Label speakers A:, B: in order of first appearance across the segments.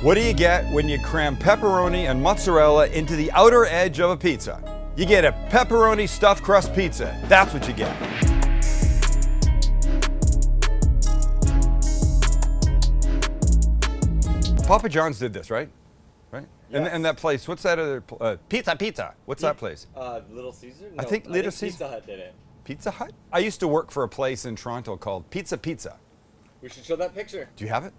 A: What do you get when you cram pepperoni and mozzarella into the outer edge of a pizza? You get a pepperoni stuffed crust pizza. That's what you get. Papa John's did this, right? Right?
B: Yes.
A: And that place, what's that other Pizza. What's that place?
B: Little Caesar? No,
A: I think Little Caesar.
B: Pizza Hut did it.
A: Pizza Hut? I used to work for a place in Toronto called Pizza.
B: We should show that picture.
A: Do you have it?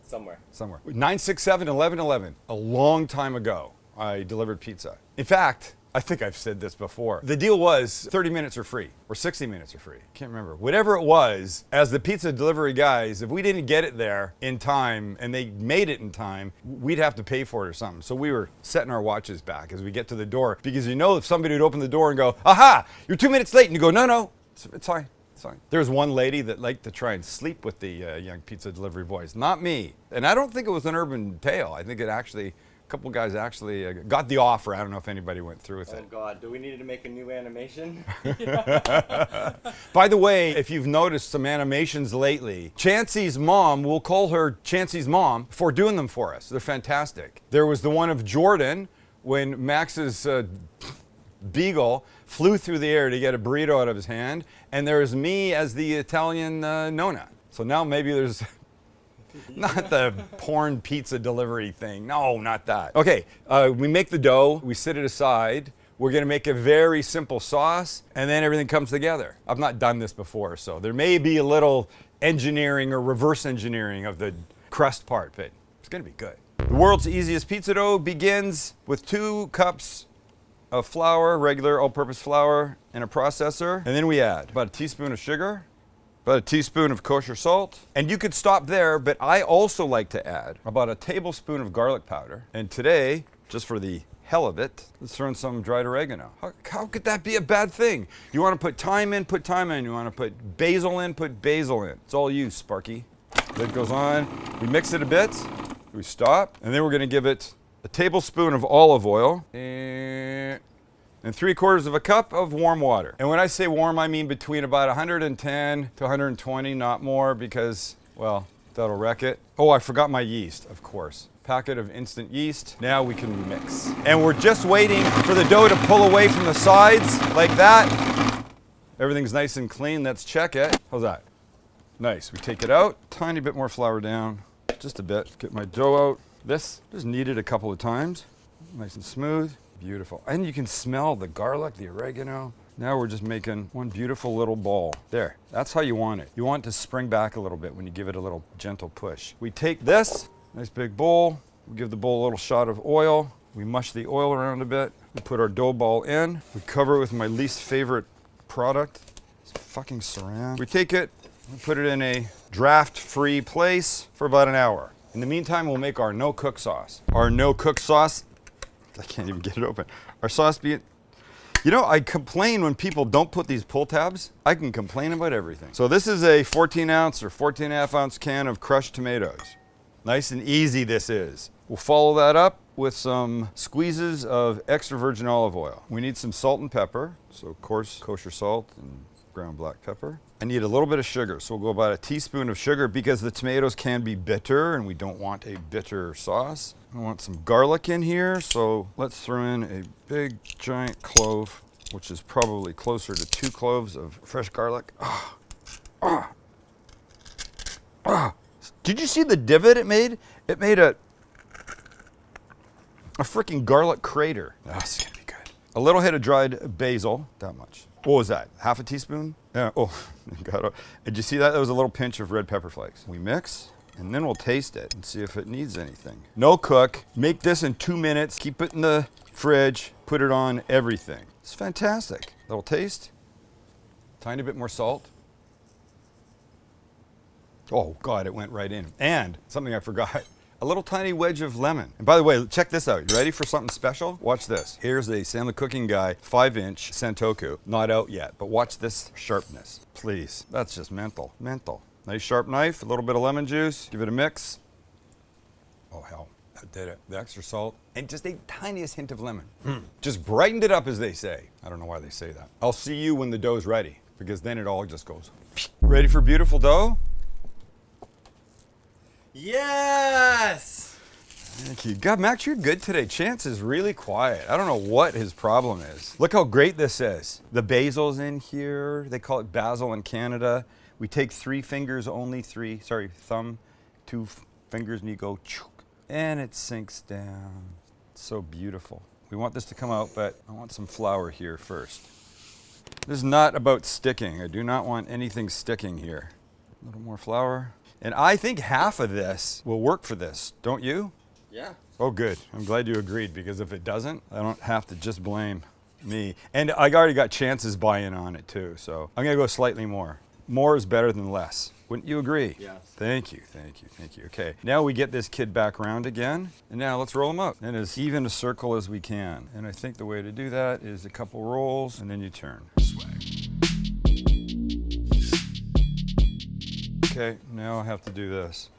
B: Somewhere.
A: 967-1111. A long time ago, I delivered pizza. In fact, I think I've said this before. The deal was 30 minutes are free, or 60 minutes are free. Can't remember. Whatever it was, as the pizza delivery guys, if we didn't get it there in time and they made it in time, we'd have to pay for it or something. So we were setting our watches back as we get to the door, because you know if somebody would open the door and go, aha, you're 2 minutes late, and you go, no, it's fine. There was one lady that liked to try and sleep with the young pizza delivery boys. Not me. And I don't think it was an urban tale. I think it actually, a couple guys actually got the offer. I don't know if anybody went through with it.
B: Oh God, do we need to make a new animation?
A: By the way, if you've noticed some animations lately, Chancey's mom, we'll call her Chancey's mom, for doing them for us. They're fantastic. There was the one of Jordan when Max's beagle flew through the air to get a burrito out of his hand, and there's me as the Italian Nona. So now maybe there's not the porn pizza delivery thing. No, not that. Okay, we make the dough, we sit it aside. We're gonna make a very simple sauce, and then everything comes together. I've not done this before, so there may be a little engineering or reverse engineering of the crust part, but it's gonna be good. The world's easiest pizza dough begins with 2 cups of flour, regular all-purpose flour, in a processor. And then we add about a teaspoon of sugar, about a teaspoon of kosher salt. And you could stop there, but I also like to add about a tablespoon of garlic powder. And today, just for the hell of it, let's throw in some dried oregano. How could that be a bad thing? You want to put thyme in, put thyme in. You want to put basil in, put basil in. It's all you, Sparky. Lid goes on. We mix it a bit. We stop. And then we're going to give it a tablespoon of olive oil and 3/4 of a cup of warm water. And when I say warm, I mean between about 110 to 120, not more, because, well, that'll wreck it. Oh, I forgot my yeast, of course. Packet of instant yeast. Now we can mix. And we're just waiting for the dough to pull away from the sides like that. Everything's nice and clean. Let's check it. How's that? Nice. We take it out. Tiny bit more flour down. Just a bit. Get my dough out. This just kneaded a couple of times. Nice and smooth. Beautiful. And you can smell the garlic, the oregano. Now we're just making one beautiful little ball. There. That's how you want it. You want it to spring back a little bit when you give it a little gentle push. We take this, nice big bowl. We give the bowl a little shot of oil. We mush the oil around a bit. We put our dough ball in. We cover it with my least favorite product. It's fucking saran. We take it, we put it in a draft-free place for about an hour. In the meantime, we'll make our no-cook sauce. Our no-cook sauce, I can't even get it open. Our sauce being, you know, I complain when people don't put these pull tabs. I can complain about everything. So this is a 14-ounce or 14.5-ounce can of crushed tomatoes. Nice and easy this is. We'll follow that up with some squeezes of extra virgin olive oil. We need some salt and pepper. So of course, kosher salt and ground black pepper. I need a little bit of sugar, so we'll go about a teaspoon of sugar because the tomatoes can be bitter and we don't want a bitter sauce. I want some garlic in here, so let's throw in a big giant clove, which is probably closer to 2 cloves of fresh garlic. Did you see the divot it made? It made a freaking garlic crater. This is gonna be good. A little hit of dried basil, that much. What was that? Half a teaspoon? Yeah. Oh, did you see that? That was a little pinch of red pepper flakes. We mix, and then we'll taste it and see if it needs anything. No cook. Make this in 2 minutes. Keep it in the fridge. Put it on everything. It's fantastic. Little taste. Tiny bit more salt. Oh God, it went right in. And something I forgot. A little tiny wedge of lemon. And by the way, check this out. You ready for something special? Watch this. Here's a Sam the Cooking Guy 5-inch Santoku. Not out yet, but watch this sharpness. Please. That's just mental. Mental. Nice sharp knife, a little bit of lemon juice. Give it a mix. Oh hell, that did it. The extra salt. And just a tiniest hint of lemon. Just brightened it up, as they say. I don't know why they say that. I'll see you when the dough's ready, because then it all just goes. Ready for beautiful dough?
B: Yes!
A: Thank you. God, Max, you're good today. Chance is really quiet. I don't know what his problem is. Look how great this is. The basil's in here. They call it basil in Canada. We take 3 fingers only, thumb, 2 fingers, and you go, chook, and it sinks down. It's so beautiful. We want this to come out, but I want some flour here first. This is not about sticking. I do not want anything sticking here. A little more flour. And I think half of this will work for this, don't you?
B: Yeah.
A: Oh, good. I'm glad you agreed, because if it doesn't, I don't have to just blame me. And I already got Chance's buy-in on it too, so I'm gonna go slightly more. More is better than less. Wouldn't you agree?
B: Yes.
A: Thank you, thank you, thank you. Okay, now we get this kid back around again, and now let's roll him up in as even a circle as we can. And I think the way to do that is a couple rolls, and then you turn. Swag. Okay, now I have to do this.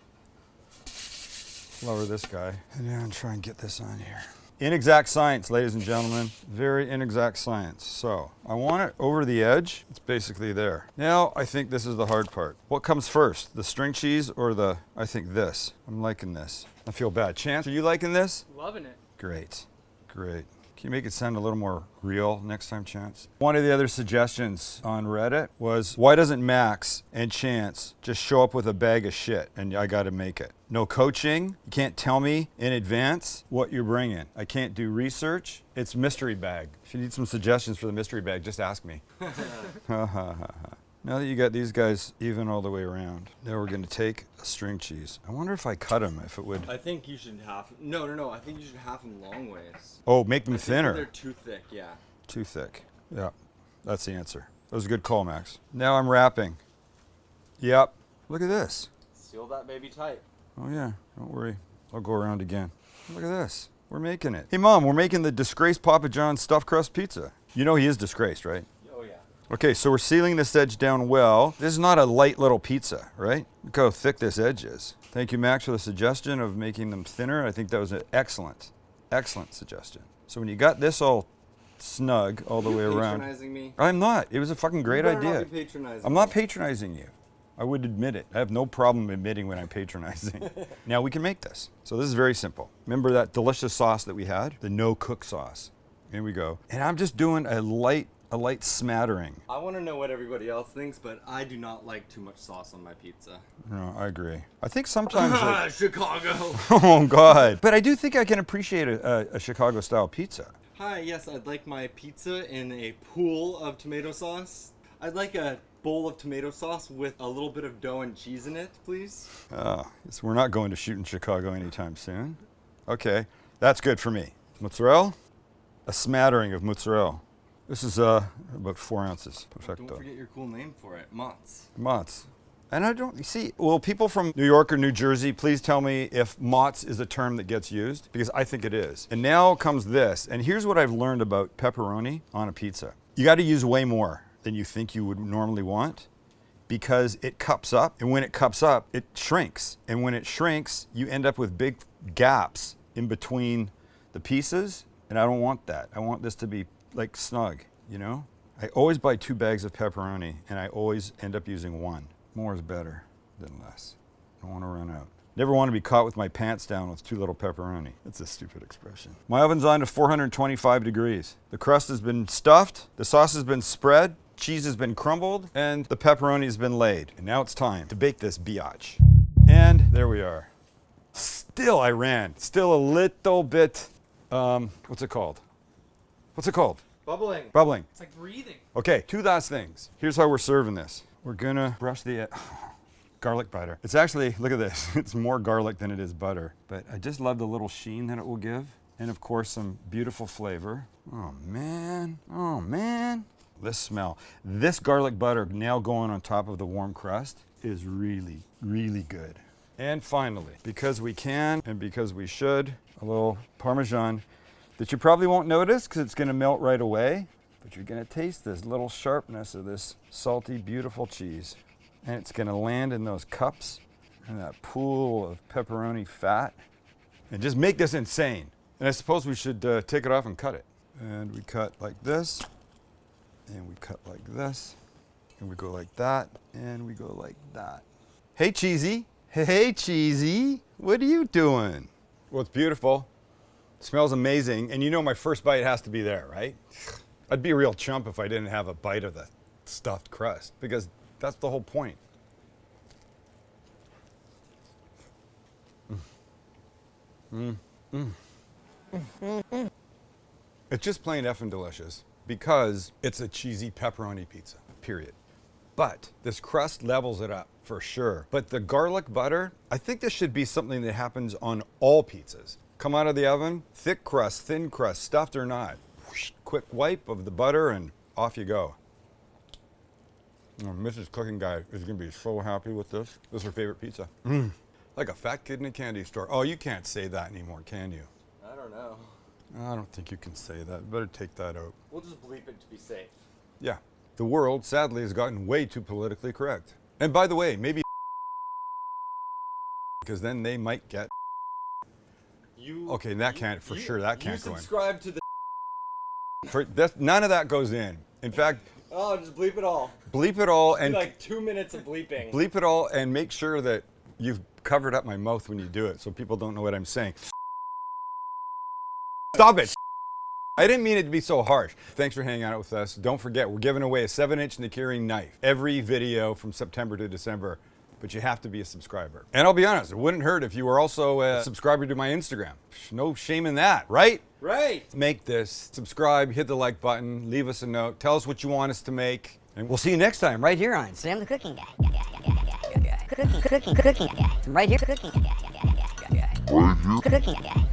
A: Lower this guy, and now try and get this on here. Inexact science, ladies and gentlemen. Very inexact science. So I want it over the edge. It's basically there. Now I think this is the hard part. What comes first, the string cheese or I think this? I'm liking this. I feel bad. Chance, are you liking this?
C: Loving it.
A: Great, great. Can you make it sound a little more real next time, Chance? One of the other suggestions on Reddit was, why doesn't Max and Chance just show up with a bag of shit and I gotta make it? No coaching. You can't tell me in advance what you're bringing. I can't do research. It's mystery bag. If you need some suggestions for the mystery bag, just ask me. Now that you got these guys even all the way around, now we're gonna take a string cheese. I wonder if I cut them, if it would.
B: I think you should half. No. I think you should half them long ways.
A: Oh, make them
B: I think
A: thinner.
B: they're too thick. Yeah.
A: Too thick. Yeah, that's the answer. That was a good call, Max. Now I'm wrapping. Yep. Look at this.
B: Seal that baby tight.
A: Oh yeah, don't worry. I'll go around again. Look at this. We're making it. Hey Mom, we're making the disgraced Papa John's stuffed crust pizza. You know he is disgraced, right?
B: Oh yeah.
A: Okay, so we're sealing this edge down well. This is not a light little pizza, right? Look how thick this edge is. Thank you, Max, for the suggestion of making them thinner. I think that was an excellent suggestion. So when you got this all snug all the way around.
B: Patronizing me?
A: I'm not. It was a fucking great
B: You better
A: idea.
B: not be patronizing
A: I'm not
B: me.
A: patronizing you. I would admit it. I have no problem admitting when I'm patronizing. Now we can make this. So this is very simple. Remember that delicious sauce that we had? The no-cook sauce. Here we go. And I'm just doing a light smattering.
B: I want to know what everybody else thinks, but I do not like too much sauce on my pizza.
A: No, I agree. I think sometimes...
B: Chicago.
A: Oh, God. But I do think I can appreciate a Chicago-style pizza.
B: Hi, yes, I'd like my pizza in a pool of tomato sauce. I'd like a bowl of tomato sauce with a little bit of dough and cheese in it, please.
A: So we're not going to shoot in Chicago anytime soon. Okay, that's good for me. Mozzarella? A smattering of mozzarella. This is about 4 ounces. Perfecto.
B: Don't forget your cool name for it, Mozz.
A: Mozz. And I don't, you see, well, people from New York or New Jersey, please tell me if mozz is a term that gets used, because I think it is. And now comes this, and here's what I've learned about pepperoni on a pizza. You got to use way more than you think you would normally want, because it cups up, and when it cups up, it shrinks. And when it shrinks, you end up with big gaps in between the pieces, and I don't want that. I want this to be like snug, you know? I always buy 2 bags of pepperoni, and I always end up using 1. More is better than less. I don't want to run out. Never want to be caught with my pants down with too little pepperoni. That's a stupid expression. My oven's on to 425 degrees. The crust has been stuffed, the sauce has been spread, cheese has been crumbled, and the pepperoni has been laid. And now it's time to bake this biatch. And there we are. Still I ran. Still a little bit, what's it called? What's it called?
B: Bubbling.
A: Bubbling.
C: It's like breathing.
A: Okay, 2 last things. Here's how we're serving this. We're gonna brush the garlic butter. It's actually, look at this, it's more garlic than it is butter. But I just love the little sheen that it will give. And of course, some beautiful flavor. Oh man, oh man. This smell. This garlic butter now going on top of the warm crust is really, really good. And finally, because we can and because we should, a little Parmesan that you probably won't notice because it's gonna melt right away. But you're gonna taste this little sharpness of this salty, beautiful cheese. And it's gonna land in those cups and that pool of pepperoni fat and just make this insane. And I suppose we should take it off and cut it. And we cut like this, and we cut like this, and we go like that, and we go like that. Hey, Cheesy. Hey, Cheesy. What are you doing? Well, it's beautiful. Smells amazing. And you know my first bite has to be there, right? I'd be a real chump if I didn't have a bite of the stuffed crust, because that's the whole point. It's just plain effing delicious because it's a cheesy pepperoni pizza, period. But this crust levels it up for sure. But the garlic butter, I think this should be something that happens on all pizzas. Come out of the oven, thick crust, thin crust, stuffed or not. Whoosh, quick wipe of the butter and off you go. Oh, Mrs. Cooking Guy is gonna be so happy with this. This is her favorite pizza. Like a fat kid in a candy store. Oh, you can't say that anymore, can you?
B: I don't know.
A: I don't think you can say that. Better take that out.
B: We'll just bleep it to be safe.
A: Yeah. The world, sadly, has gotten way too politically correct. And by the way, maybe because then they might get. Okay, that can't, for sure, that can't go in.
B: You subscribe to the...
A: None of that goes in. In fact...
B: Oh, just bleep it all.
A: Bleep it all and...
B: Like 2 minutes of bleeping.
A: Bleep it all and make sure that you've covered up my mouth when you do it so people don't know what I'm saying. Stop it! I didn't mean it to be so harsh. Thanks for hanging out with us. Don't forget, we're giving away a 7-inch Nakiri knife every video from September to December, but you have to be a subscriber. And I'll be honest, it wouldn't hurt if you were also a subscriber to my Instagram. No shame in that, right?
B: Right.
A: Make this, subscribe, hit the like button, leave us a note, tell us what you want us to make, and we'll see you next time right here on
C: Sam the Cooking Guy. Cooking guy. Right here, cooking guy. Cooking guy.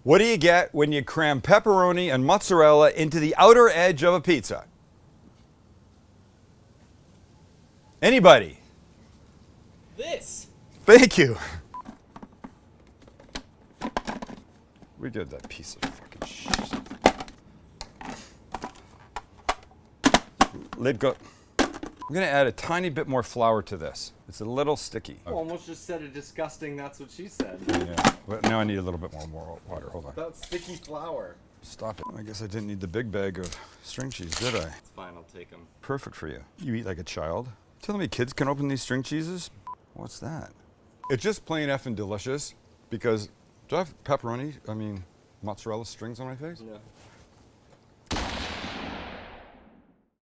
A: What do you get when you cram pepperoni and mozzarella into the outer edge of a pizza? Anybody?
B: This.
A: Thank you. We did that piece of fucking shit. Lid go. I'm gonna add a tiny bit more flour to this. It's a little sticky.
B: You almost just said a disgusting, that's what she said.
A: Yeah, but now I need a little bit more water. Hold on.
B: That's sticky flour.
A: Stop it. I guess I didn't need the big bag of string cheese, did I?
B: It's fine, I'll take them.
A: Perfect for you. You eat like a child. Telling me kids can open these string cheeses? What's that? It's just plain effing delicious because do I have pepperoni? I mean, mozzarella strings on my face?
B: No.